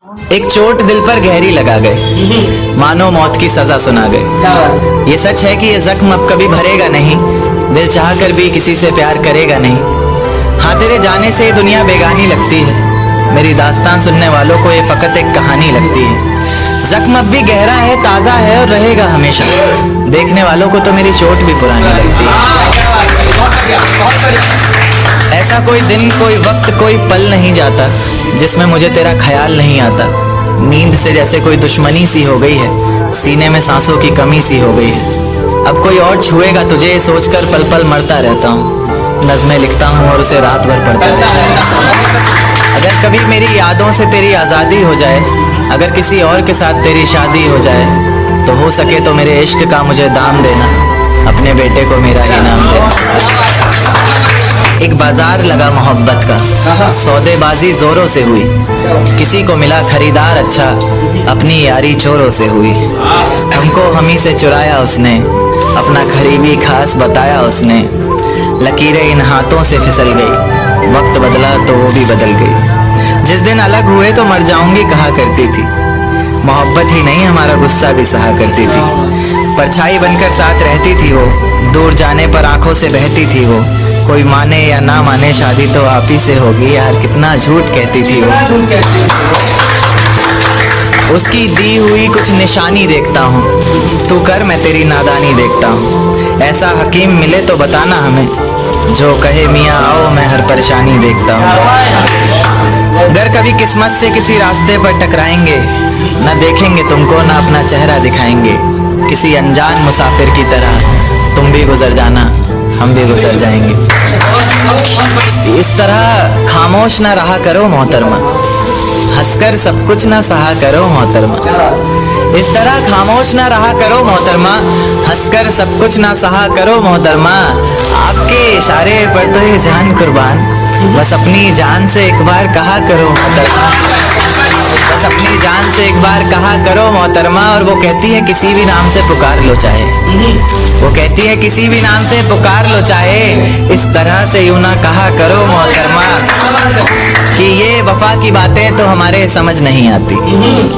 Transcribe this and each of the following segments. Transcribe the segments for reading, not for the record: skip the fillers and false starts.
एक चोट दिल पर गहरी लगा गए, मानो मौत की सजा सुना गए। ये सच है कि ये जख्म अब कभी भरेगा नहीं, दिल चाह कर भी किसी से प्यार करेगा नहीं। हाँ, तेरे जाने से दुनिया बेगानी लगती है, मेरी दास्तान सुनने वालों को ये फकत एक कहानी लगती है। जख्म अब भी गहरा है, ताज़ा है और रहेगा हमेशा, देखने वालों को तो मेरी चोट भी पुरानी लगती है। ऐसा कोई दिन, कोई वक्त, कोई पल नहीं जाता जिसमें मुझे तेरा ख्याल नहीं आता। नींद से जैसे कोई दुश्मनी सी हो गई है, सीने में सांसों की कमी सी हो गई है। अब कोई और छुएगा तुझे सोचकर पल पल मरता रहता हूँ, नज़्में लिखता हूँ और उसे रात भर पढ़ता रहता हूँ। अगर कभी मेरी यादों से तेरी आज़ादी हो जाए, अगर किसी और के साथ तेरी शादी हो जाए, तो हो सके तो मेरे इश्क का मुझे दाम देना, अपने बेटे को मेरा ही नाम देना। एक बाजार लगा मोहब्बत का, सौदेबाजी जोरों से हुई, किसी को मिला खरीदार अच्छा, अपनी यारी चोरों से हुई। हमको हमी से चुराया उसने, अपना करीबी खास बताया उसने। लकीरें इन हाथों से फिसल गई, वक्त बदला तो वो भी बदल गई। जिस दिन अलग हुए तो मर जाऊंगी कहा करती थी, मोहब्बत ही नहीं हमारा गुस्सा भी सहा करती थी। परछाई बनकर साथ रहती थी वो, दूर जाने पर आंखों से बहती थी वो। कोई माने या ना माने शादी तो आप ही से होगी, यार कितना झूठ कहती थी वो। उसकी दी हुई कुछ निशानी देखता हूँ, तू कर मैं तेरी नादानी देखता हूँ। ऐसा हकीम मिले तो बताना हमें, जो कहे मियाँ आओ मैं हर परेशानी देखता हूँ। अगर कभी किस्मत से किसी रास्ते पर टकराएंगे, ना देखेंगे तुमको ना अपना चेहरा दिखाएंगे। किसी अनजान मुसाफिर की तरह तुम भी गुजर जाना, हम भी गुजर जाएंगे। इस तरह खामोश ना रहा करो मोहतरमा, हंसकर सब कुछ ना सहा करो मोहतरमा। इस तरह खामोश ना रहा करो मोहतरमा, हंसकर सब कुछ ना सहा करो मोहतरमा। आपके इशारे पर तो ये जान कुर्बान, बस अपनी जान से एक बार कहा करो मोहतरमा, बस अपनी जान से एक बार कहा करो मोहतरमा। और वो कहती है किसी भी नाम से पुकार लो चाहे, वो कहती है किसी भी नाम से पुकार लो चाहे, इस तरह से यूं ना कहा करो मोहतरमा। कि ये वफा की बातें तो हमारे समझ नहीं आती,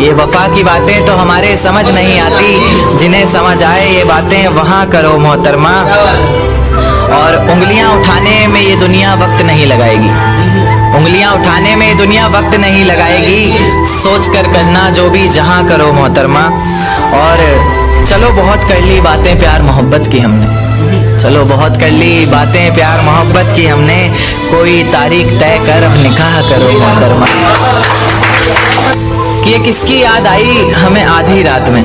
ये वफा की बातें तो हमारे समझ नहीं आती, जिन्हें समझ आए ये बातें वहाँ करो मोहतरमा। और उंगलियां उठाने में ये दुनिया वक्त नहीं लगाएगी, उंगलियां उठाने में ये दुनिया वक्त नहीं लगाएगी, सोच कर करना जो भी जहां करो मोहतरमा। और चलो बहुत कर ली बातें प्यार मोहब्बत की हमने, चलो बहुत कर ली बातें प्यार मोहब्बत की हमने, कोई तारीख तय कर अब निकाह करो मोहतरमा। कि ये किसकी याद आई हमें आधी रात में,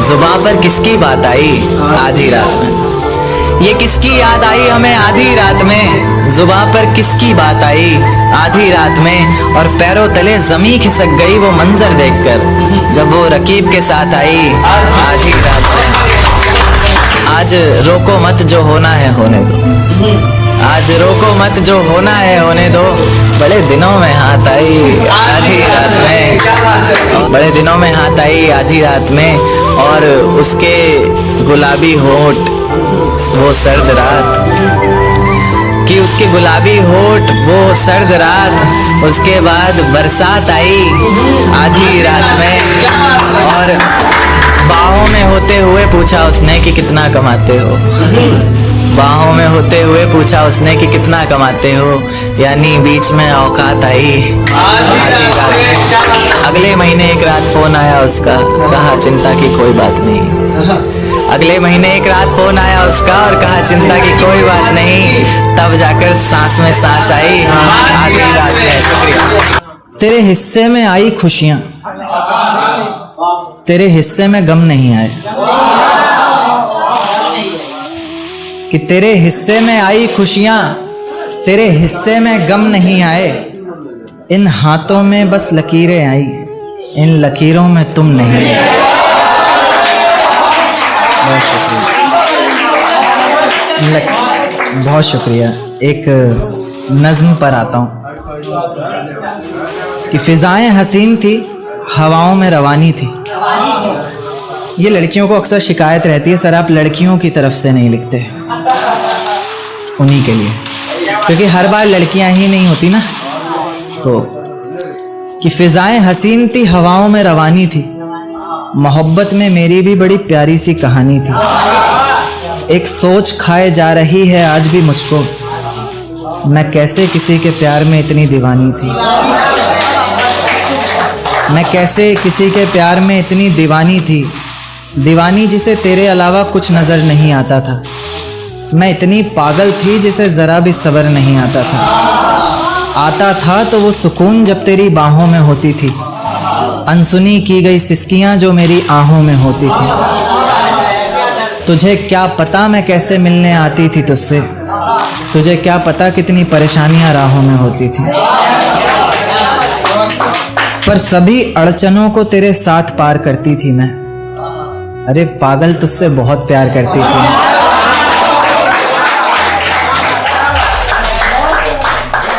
जुबान पर किसकी बात आई आधी रात में। ये किसकी याद आई हमें आधी रात में, जुबान पर किसकी बात आई आधी रात में। और पैरों तले जमी खिसक गई वो मंजर देखकर, जब वो रकीब के साथ आई आधी रात में। आज रोको मत जो होना है होने दो, आज रोको मत जो होना है होने दो, बड़े दिनों में हाथ आई आधी रात में, बड़े दिनों में हाथ आई आधी रात में। और उसके गुलाबी होठ वो सर्द रात, कि उसके गुलाबी होठ वो सर्द रात, उसके बाद बरसात आई आधी रात में। और बाहों में होते हुए पूछा उसने कि कितना कमाते हो, बाहों में होते हुए पूछा उसने कि कितना कमाते हो, यानी बीच में औकात आई आधी रात में। अगले महीने एक रात फोन आया उसका, कहा चिंता की कोई बात नहीं। अगले महीने एक रात फोन आया उसका और कहा चिंता की कोई बात नहीं, तब जाकर सांस में सांस आई आधी रात में। शुक्रिया। तेरे हिस्से में आई खुशियां, तेरे हिस्से में गम नहीं आए। कि तेरे हिस्से में आई खुशियां, तेरे हिस्से में गम नहीं आए। इन हाथों में बस लकीरें आई, इन लकीरों में तुम नहीं आए। बहुत शुक्रिया। एक नज्म पर आता हूँ कि फिजाएं हसीन थी, हवाओं में रवानी थी। ये लड़कियों को अक्सर शिकायत रहती है, सर आप लड़कियों की तरफ से नहीं लिखते, उन्हीं के लिए, क्योंकि हर बार लड़कियां ही नहीं होती ना। तो कि फिजाएं हसीन थी, हवाओं में रवानी थी। मोहब्बत में मेरी भी बड़ी प्यारी सी कहानी थी। एक सोच खाए जा रही है आज भी मुझको, मैं कैसे किसी के प्यार में इतनी दीवानी थी। मैं कैसे किसी के प्यार में इतनी दीवानी थी, दीवानी जिसे तेरे अलावा कुछ नज़र नहीं आता था। मैं इतनी पागल थी जिसे ज़रा भी सब्र नहीं आता था। आता था तो वो सुकून जब तेरी बाहों में होती थी, अनसुनी की गई सिसकियां जो मेरी आहों में होती थी। तुझे क्या पता मैं कैसे मिलने आती थी तुझसे, तुझे क्या पता कितनी परेशानियां राहों में होती थी। पर सभी अड़चनों को तेरे साथ पार करती थी मैं। अरे पागल, तुझसे बहुत प्यार करती थी।